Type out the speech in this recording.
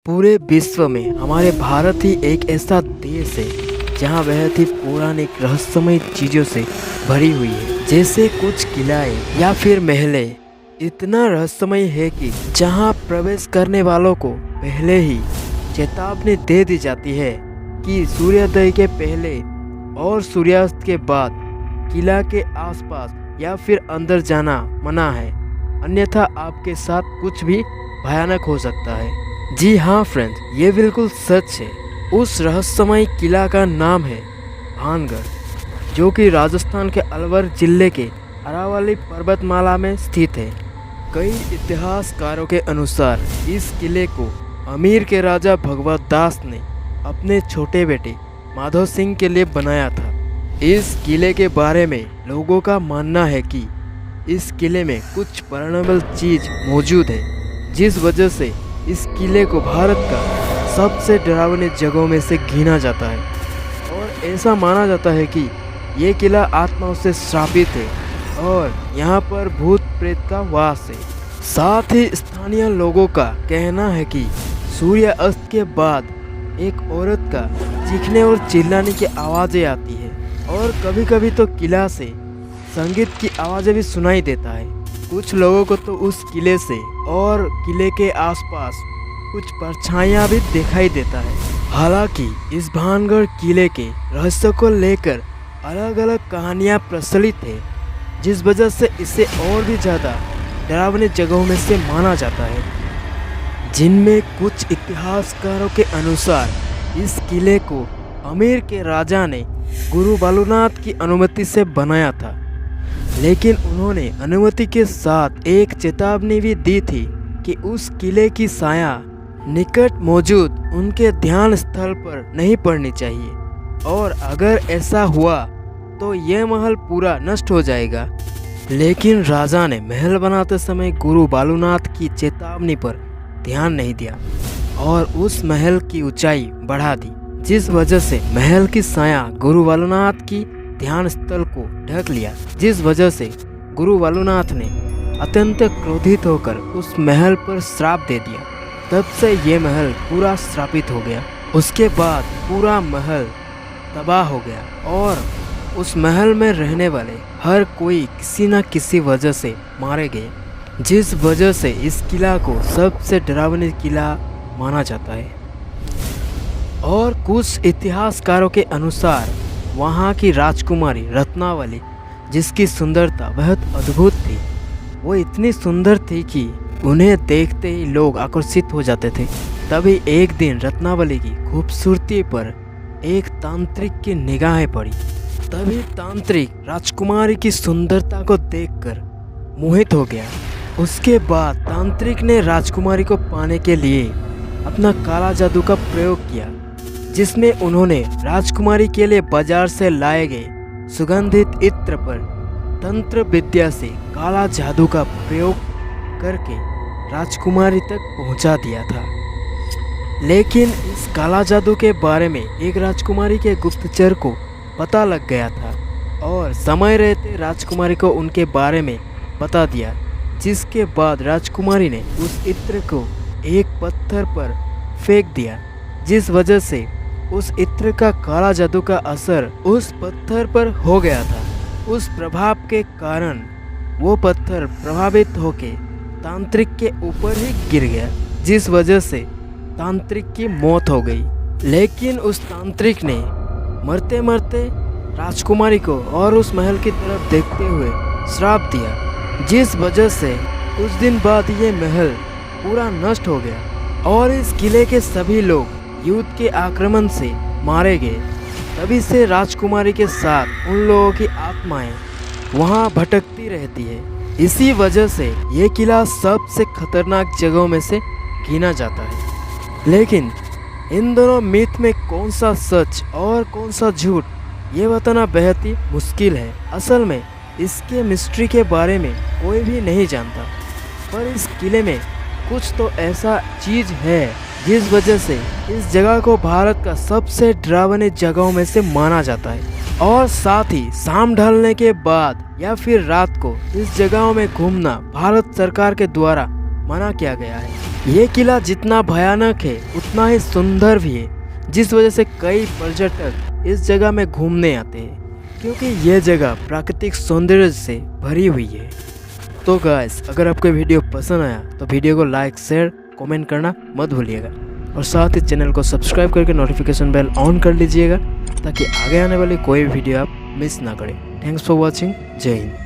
पूरे विश्व में हमारे भारत ही एक ऐसा देश है जहाँ बेहद ही पौराणिक रहस्यमय चीज़ों से भरी हुई है। जैसे कुछ किलाएं या फिर महलें इतना रहस्यमय है कि जहाँ प्रवेश करने वालों को पहले ही चेतावनी दे दी जाती है कि सूर्योदय के पहले और सूर्यास्त के बाद किला के आसपास या फिर अंदर जाना मना है, अन्यथा आपके साथ कुछ भी भयानक हो सकता है। जी हाँ फ्रेंड्स, ये बिल्कुल सच है। उस रहस्यमय किला का नाम है भानगढ़, जो कि राजस्थान के अलवर जिले के अरावली पर्वतमाला में स्थित है। कई इतिहासकारों के अनुसार इस किले को अमीर के राजा भगवत दास ने अपने छोटे बेटे माधव सिंह के लिए बनाया था। इस किले के बारे में लोगों का मानना है कि इस किले में कुछ पैरानॉर्मल चीज मौजूद है, जिस वजह से इस किले को भारत का सबसे डरावनी जगहों में से गिना जाता है। और ऐसा माना जाता है कि ये किला आत्माओं से श्रापित है और यहाँ पर भूत प्रेत का वास है। साथ ही स्थानीय लोगों का कहना है कि सूर्य अस्त के बाद एक औरत का चीखने और चिल्लाने की आवाज़ें आती है और कभी कभी तो किला से संगीत की आवाज़ें भी सुनाई देता है। कुछ लोगों को तो उस किले से और किले के आसपास कुछ परछाइयाँ भी दिखाई देता है। हालांकि इस भानगढ़ किले के रहस्य को लेकर अलग अलग कहानियाँ प्रचलित है, जिस वजह से इसे और भी ज़्यादा डरावनी जगहों में से माना जाता है। जिनमें कुछ इतिहासकारों के अनुसार इस किले को अमीर के राजा ने गुरु बालूनाथ की अनुमति से बनाया था, लेकिन उन्होंने अनुमति के साथ एक चेतावनी भी दी थी कि उस किले की साया निकट मौजूद उनके ध्यान स्थल पर नहीं पड़नी चाहिए, और अगर ऐसा हुआ तो यह महल पूरा नष्ट हो जाएगा। लेकिन राजा ने महल बनाते समय गुरु बालूनाथ की चेतावनी पर ध्यान नहीं दिया और उस महल की ऊंचाई बढ़ा दी, जिस वजह से महल की साया गुरु बालूनाथ की ध्यान स्थल को ढक लिया, जिस वजह से गुरु बालूनाथ ने अत्यंत क्रोधित होकर उस महल पर श्राप दे दिया। तब से ये महल पूरा श्रापित हो गया। उसके बाद पूरा महल तबाह हो गया और उस महल में रहने वाले हर कोई किसी न किसी वजह से मारे गए, जिस वजह से इस किला को सबसे डरावनी किला माना जाता है। और कुछ इतिहासकारों के अनुसार वहाँ की राजकुमारी रत्नावली, जिसकी सुंदरता बहुत अद्भुत थी, वो इतनी सुंदर थी कि उन्हें देखते ही लोग आकर्षित हो जाते थे। तभी एक दिन रत्नावली की खूबसूरती पर एक तांत्रिक की निगाहें पड़ी। तभी तांत्रिक राजकुमारी की सुंदरता को देखकर मोहित हो गया। उसके बाद तांत्रिक ने राजकुमारी को पाने के लिए अपना काला जादू का प्रयोग किया, जिसमें उन्होंने राजकुमारी के लिए बाजार से लाए गए सुगंधित इत्र पर तंत्र विद्या से काला जादू का प्रयोग करके राजकुमारी तक पहुंचा दिया था। लेकिन इस काला जादू के बारे में एक राजकुमारी के गुप्तचर को पता लग गया था और समय रहते राजकुमारी को उनके बारे में बता दिया, जिसके बाद राजकुमारी ने उस इत्र को एक पत्थर पर फेंक दिया, जिस वजह से उस इत्र का काला जादू का असर उस पत्थर पर हो गया था। उस प्रभाव के कारण वो पत्थर प्रभावित होके तांत्रिक के ऊपर ही गिर गया, जिस वजह से तांत्रिक की मौत हो गई। लेकिन उस तांत्रिक ने मरते मरते राजकुमारी को और उस महल की तरफ देखते हुए श्राप दिया, जिस वजह से कुछ दिन बाद ये महल पूरा नष्ट हो गया और इस किले के सभी लोग युद्ध के आक्रमण से मारे गए। तभी से राजकुमारी के साथ उन लोगों की आत्माएं वहां भटकती रहती है। इसी वजह से ये किला सबसे खतरनाक जगहों में से गिना जाता है। लेकिन इन दोनों मिथ में कौन सा सच और कौन सा झूठ, ये बताना बेहद ही मुश्किल है। असल में इसके मिस्ट्री के बारे में कोई भी नहीं जानता, पर इस किले में कुछ तो ऐसा चीज़ है जिस वजह से इस जगह को भारत का सबसे डरावनी जगहों में से माना जाता है। और साथ ही शाम ढलने के बाद या फिर रात को इस जगहों में घूमना भारत सरकार के द्वारा मना किया गया है। ये किला जितना भयानक है उतना ही सुंदर भी है, जिस वजह से कई पर्यटक इस जगह में घूमने आते हैं, क्योंकि ये जगह प्राकृतिक सौंदर्य से भरी हुई है। तो गाइस, अगर आपको वीडियो पसंद आया तो वीडियो को लाइक, शेयर, कमेंट करना मत भूलिएगा और साथ ही चैनल को सब्सक्राइब करके नोटिफिकेशन बेल ऑन कर लीजिएगा ताकि आगे आने वाली कोई वीडियो आप मिस ना करें। Thanks for watching. जय हिंद।